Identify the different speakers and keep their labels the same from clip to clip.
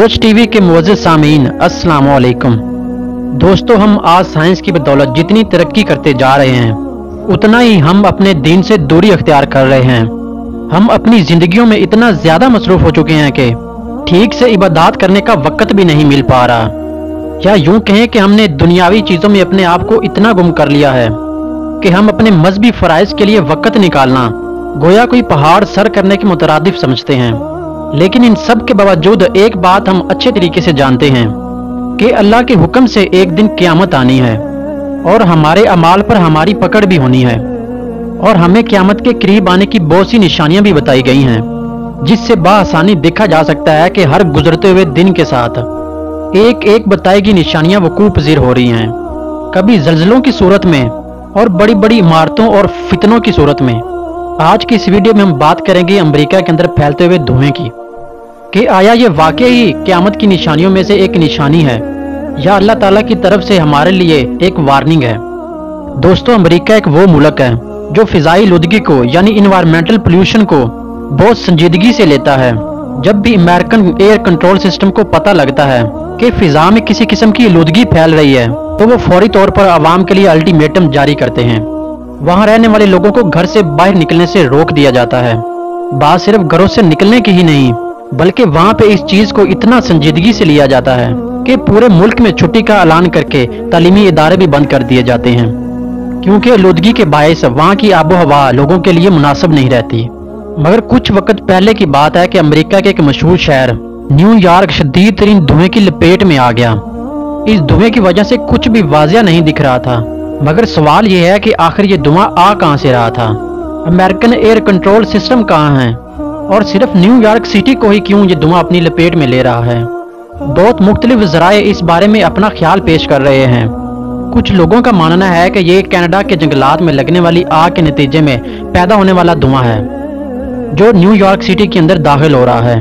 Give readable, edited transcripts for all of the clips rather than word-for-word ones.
Speaker 1: सोच टीवी के मुअज़्ज़िज़ सामीन अस्सलाम वालेकुम। दोस्तों, हम आज साइंस की बदौलत जितनी तरक्की करते जा रहे हैं उतना ही हम अपने दीन से दूरी अख्तियार कर रहे हैं। हम अपनी जिंदगियों में इतना ज्यादा मसरूफ हो चुके हैं कि ठीक से इबादत करने का वक्त भी नहीं मिल पा रहा, या यूं कहें कि हमने दुनियावी चीजों में अपने आप को इतना गुम कर लिया है कि हम अपने मजहबी फराइज के लिए वक्त निकालना गोया कोई पहाड़ सर करने के मुतरादिफ समझते हैं। लेकिन इन सब के बावजूद एक बात हम अच्छे तरीके से जानते हैं कि अल्लाह के हुक्म से एक दिन क़यामत आनी है और हमारे अमाल पर हमारी पकड़ भी होनी है, और हमें क़यामत के करीब आने की बहुत सी निशानियां भी बताई गई हैं, जिससे बाआसानी देखा जा सकता है कि हर गुजरते हुए दिन के साथ एक एक बताई गई निशानियां वकूअ पज़ीर हो रही हैं। कभी ज़लज़लों की सूरत में और बड़ी बड़ी इमारतों और फितनों की सूरत में। आज की इस वीडियो में हम बात करेंगे अमेरिका के अंदर फैलते हुए धुएं की, कि आया ये वाकई ही क़यामत की निशानियों में से एक निशानी है या अल्लाह ताला की तरफ से हमारे लिए एक वार्निंग है। दोस्तों, अमेरिका एक वो मुल्क है जो फिजाई लुदगी को यानी इन्वायरमेंटल पोल्यूशन को बहुत संजीदगी से लेता है। जब भी अमेरिकन एयर कंट्रोल सिस्टम को पता लगता है कि फिजा में किसी किस्म की लुदगी फैल रही है तो वो फौरी तौर पर आवाम के लिए अल्टीमेटम जारी करते हैं। वहां रहने वाले लोगों को घर से बाहर निकलने से रोक दिया जाता है। बात सिर्फ घरों से निकलने की ही नहीं, बल्कि वहां पे इस चीज को इतना संजीदगी से लिया जाता है कि पूरे मुल्क में छुट्टी का ऐलान करके तालीमी इदारे भी बंद कर दिए जाते हैं, क्योंकि आलूदगी के बायस वहां की आबो हवा लोगों के लिए मुनासिब नहीं रहती। मगर कुछ वक्त पहले की बात है कि अमेरिका के एक मशहूर शहर न्यूयॉर्क शदीद तरीन धुएं की लपेट में आ गया। इस धुएं की वजह से कुछ भी वाजिया नहीं दिख रहा था, मगर सवाल यह है कि आखिर ये धुआं आ कहां से रहा था? अमेरिकन एयर कंट्रोल सिस्टम कहां है, और सिर्फ न्यूयॉर्क सिटी को ही क्यों ये धुआं अपनी लपेट में ले रहा है? बहुत मुख्तलिफ ज़राए इस बारे में अपना ख्याल पेश कर रहे हैं। कुछ लोगों का मानना है कि ये कनाडा के जंगलात में लगने वाली आग के नतीजे में पैदा होने वाला धुआं है जो न्यूयॉर्क सिटी के अंदर दाखिल हो रहा है,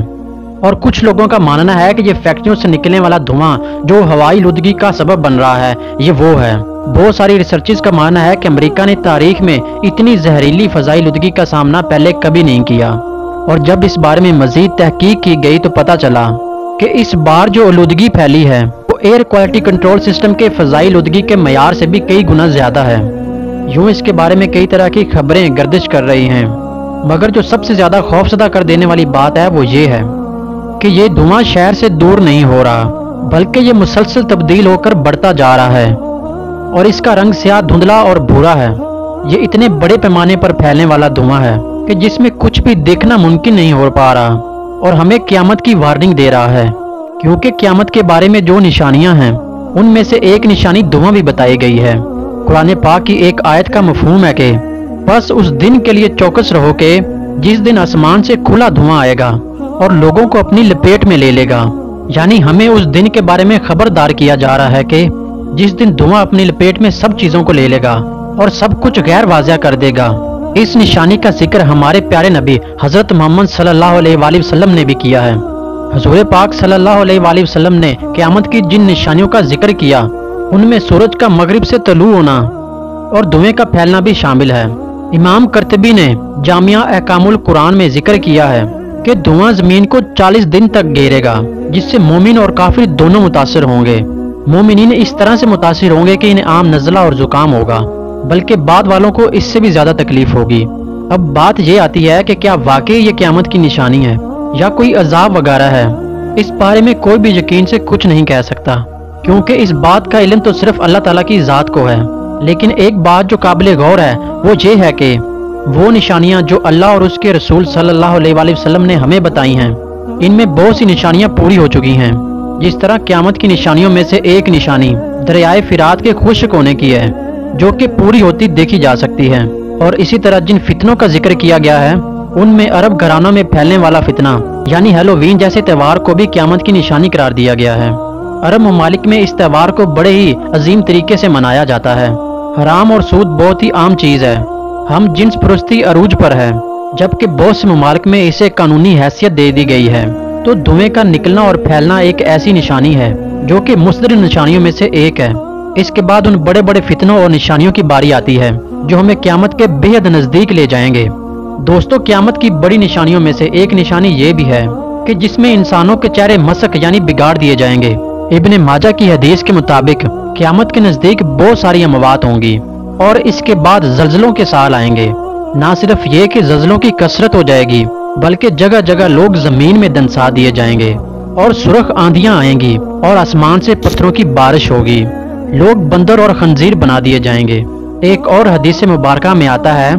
Speaker 1: और कुछ लोगों का मानना है कि ये फैक्ट्रियों से निकलने वाला धुआं जो हवाई लुदगी का सबब बन रहा है ये वो है। बहुत सारी रिसर्चर्स का मानना है कि अमेरिका ने तारीख में इतनी जहरीली फजाई लुदगी का सामना पहले कभी नहीं किया, और जब इस बारे में मजीद तहकीक की गई तो पता चला कि इस बार जो आलूदगी फैली है वो एयर क्वालिटी कंट्रोल सिस्टम के फजाई आलूदगी के मयार से भी कई गुना ज्यादा है। यूं इसके बारे में कई तरह की खबरें गर्दिश कर रही हैं, मगर जो सबसे ज्यादा खौफजदा कर देने वाली बात है वो ये है कि ये धुआं शहर से दूर नहीं हो रहा, बल्कि ये मुसलसल तब्दील होकर बढ़ता जा रहा है, और इसका रंग स्याह धुंधला और भूरा है। ये इतने बड़े पैमाने पर फैलने वाला धुआं है कि जिसमें कुछ भी देखना मुमकिन नहीं हो पा रहा, और हमें क़यामत की वार्निंग दे रहा है, क्योंकि क़यामत के बारे में जो निशानियां हैं उनमें से एक निशानी धुआं भी बताई गई है। कुरान पाक की एक आयत का मफहूम है कि बस उस दिन के लिए चौकस रहो कि जिस दिन आसमान से खुला धुआं आएगा और लोगों को अपनी लपेट में ले लेगा। यानी हमें उस दिन के बारे में खबरदार किया जा रहा है कि जिस दिन धुआं अपनी लपेट में सब चीजों को ले लेगा और सब कुछ गैर वाज़िया कर देगा। इस निशानी का जिक्र हमारे प्यारे नबी हजरत मोहम्मद सल्लल्लाहु अलैहि वसल्लम ने भी किया है। हुजूर पाक सल्लल्लाहु अलैहि वसल्लम ने क़यामत की जिन निशानियों का जिक्र किया उनमें सूरज का मगरिब से तलू होना और धुएं का फैलना भी शामिल है। इमाम कर्तबी ने जामिया अहकामुल कुरान में जिक्र किया है कि धुआं जमीन को 40 दिन तक घेरेगा, जिससे मोमिन और काफिर दोनों मुतासिर होंगे। मोमिनीन इस तरह से मुतासिर होंगे कि इन्हें आम नज़ला और जुकाम होगा, बल्कि बाद वालों को इससे भी ज्यादा तकलीफ होगी। अब बात ये आती है कि क्या वाकई ये क़यामत की निशानी है या कोई अजाब वगैरह है? इस बारे में कोई भी यकीन से कुछ नहीं कह सकता, क्योंकि इस बात का इल्म तो सिर्फ अल्लाह ताला की ज़ात को है। लेकिन एक बात जो काबिल गौर है वो ये है कि वो निशानियां जो अल्लाह और उसके रसूल सल्लल्लाहु अलैहि वसल्लम ने हमें बताई हैं, इनमें बहुत सी निशानियां पूरी हो चुकी हैं। जिस तरह क़यामत की निशानियों में से एक निशानी दरियाए फिरात के खुश्क होने की है, जो कि पूरी होती देखी जा सकती है। और इसी तरह जिन फितनों का जिक्र किया गया है उनमें अरब घरानों में फैलने वाला फितना यानी हैलोवीन जैसे त्यौहार को भी क़यामत की निशानी करार दिया गया है। अरब ममालिक में इस त्यौहार को बड़े ही अजीम तरीके से मनाया जाता है। हराम और सूद बहुत ही आम चीज है। हम जिन्स परस्ती अरूज पर है, जबकि बहुत से ममालिक में इसे कानूनी हैसियत दे दी गई है। तो धुएं का निकलना और फैलना एक ऐसी निशानी है जो कि मुस्तदिर निशानियों में से एक है। इसके बाद उन बड़े बड़े फितनों और निशानियों की बारी आती है जो हमें क़यामत के बेहद नजदीक ले जाएंगे। दोस्तों, क़यामत की बड़ी निशानियों में से एक निशानी ये भी है کہ جسمیں انسانوں کے چہرے مسخ یعنی بگاڑ دیے جائیں گے۔ ابن ماجہ کی حدیث کے مطابق قیامت کے نزدیک بہت ساری اموات ہوں گی اور اس کے بعد زلزلوں کے سال آئیں گے۔ نہ صرف یہ کہ زلزلوں کی کثرت ہو جائے گی بلکہ جگہ جگہ لوگ زمین میں دنسا دیے جائیں گے اور سرخ آندیاں آئیں گی اور آسمان سے پتھروں کی بارش ہوگی۔ لوگ بندر اور خنزیر بنا دیے جائیں گے۔ ایک اور حدیث مبارکہ میں آتا ہے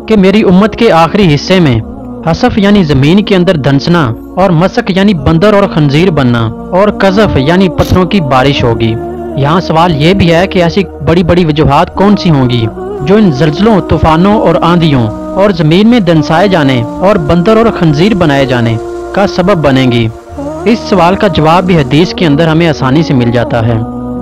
Speaker 1: کہ میری امت کے آخری حصے میں حصف یعنی زمین کے اندر دھنسنا اور مسک یعنی بندر اور خنزیر بننا اور قذف یعنی پتھروں کی بارش ہوگی۔ یہاں سوال یہ بھی ہے کہ ایسی بڑی بڑی وجوہات کون سی ہوں گی جو ان زلزلوں، طوفانوں اور آندھیوں اور زمین میں دنسائے جانے اور بندر اور خنزیر بنائے جانے کا سبب بنیں گی؟ اس سوال کا جواب بھی حدیث کے اندر ہمیں آسانی سے مل جاتا ہے،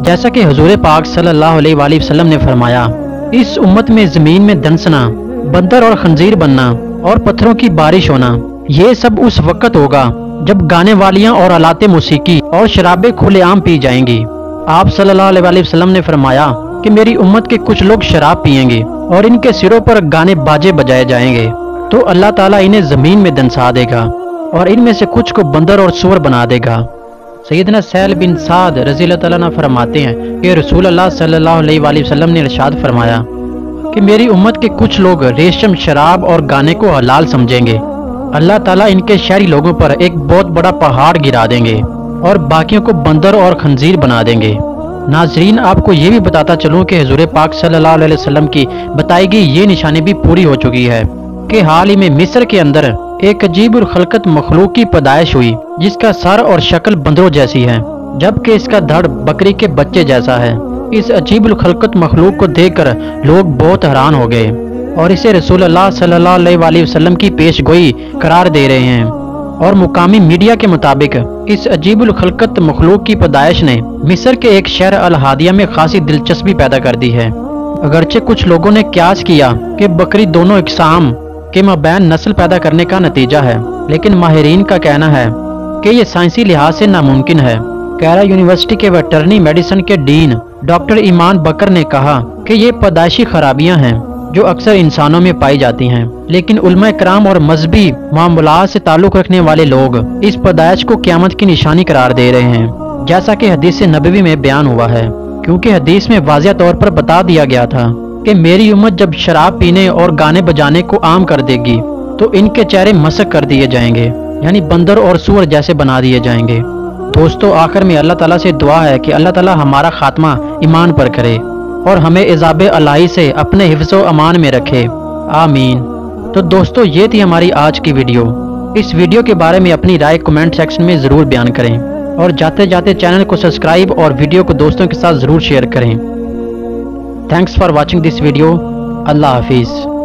Speaker 1: جیسا کہ حضور پاک صلی اللہ علیہ وآلہ وسلم نے فرمایا، اس امت میں زمین میں دنسنا، بندر اور خنزیر بننا اور پتھروں کی بارش ہونا، یہ سب اس وقت ہوگا جب گانے والیاں اور آلات موسیقی اور شرابیں کھلے عام پی جائیں گی۔ آپ صلی اللہ علیہ وآلہ وسلم نے فرمایا کہ میری امت کے کچھ لوگ شراب پئیں گے اور ان کے سروں پر گانے باجے بجائے جائیں گے تو اللہ تعالیٰ انہیں زمین میں دنسا دے گا اور ان میں سے کچھ کو بندر اور سور بنا دے گا۔ سیدنا سہل بن سعد رضی اللہ تعالیٰ عنہ فرماتے ہیں کہ رسول اللہ صلی اللہ علیہ وآلہ وسلم نے ارشاد فرمایا کہ میری امت کے کچھ لوگ ریشم، شراب اور گانے کو حلال سمجھیں گے، اللہ تعالیٰ ان کے شہری لوگوں پر ایک بہت بڑا پہاڑ گرا دیں گے اور باقیوں کو بندر اور خنزیر بنا دیں گے۔ ناظرین، آپ کو یہ بھی بتاتا چلوں کہ حضور پاک صلی اللہ علیہ وسلم کی بتائی گئی یہ نشانی بھی پوری ہو چکی ہے کہ حال ہی میں مصر کے اندر ایک عجیب الخلقت مخلوق کی پیدائش ہوئی جس کا سر اور شکل بندروں جیسی ہے جبکہ اس کا دھڑ بکری کے بچے جیسا ہے۔ اس عجیب الخلقت مخلوق کو دیکھ کر لوگ بہت حیران ہو گئے اور اسے رسول اللہ صلی اللہ علیہ وآلہ وسلم کی پیش گوئی قرار دے رہے ہیں، اور مقامی میڈیا کے مطابق اس عجیب الخلقت مخلوق کی پیدائش نے مصر کے ایک شہر الہادیہ میں خاصی دلچسپی پیدا کر دی ہے۔ اگرچہ کچھ لوگوں نے قیاس کیا کہ بکری دونوں اقسام کے مابین نسل پیدا کرنے کا نتیجہ ہے، لیکن ماہرین کا کہنا ہے کہ یہ سائنسی لحاظ سے ناممکن ہے۔ کیرا یونیورسٹی کے ویٹرنری میڈیسن کے ڈین ڈاکٹر ایمان بکر نے کہا کہ یہ پیدائشی خرابیاں ہیں جو اکثر انسانوں میں پائی جاتی ہیں، لیکن علماء کرام اور مذہبی معاملات سے تعلق رکھنے والے لوگ اس پیدائش کو قیامت کی نشانی قرار دے رہے ہیں، جیسا کہ حدیث نبوی میں بیان ہوا ہے، کیونکہ حدیث میں واضح طور پر بتا دیا گیا تھا کہ میری امت جب شراب پینے اور گانے بجانے کو عام کر دے گی تو ان کے چہرے مسخ کر دیے جائیں گے، یعنی بندر اور سور جیسے بنا دیے جائیں گے۔ دوستو، آخر میں اللہ تعالیٰ سے دعا ہے کہ اللہ تعالیٰ ہمارا خاتمہ ایمان پر کرے اور ہمیں عذاب الہی سے اپنے حفظ و امان میں رکھے، آمین۔ تو دوستو، یہ تھی ہماری آج کی ویڈیو۔ اس ویڈیو کے بارے میں اپنی رائے کمنٹ سیکشن میں ضرور بیان کریں اور جاتے جاتے چینل کو سبسکرائب اور ویڈیو کو دوستوں کے ساتھ ضرور شیئر کریں۔ Thanks for watching this video. اللہ حافظ۔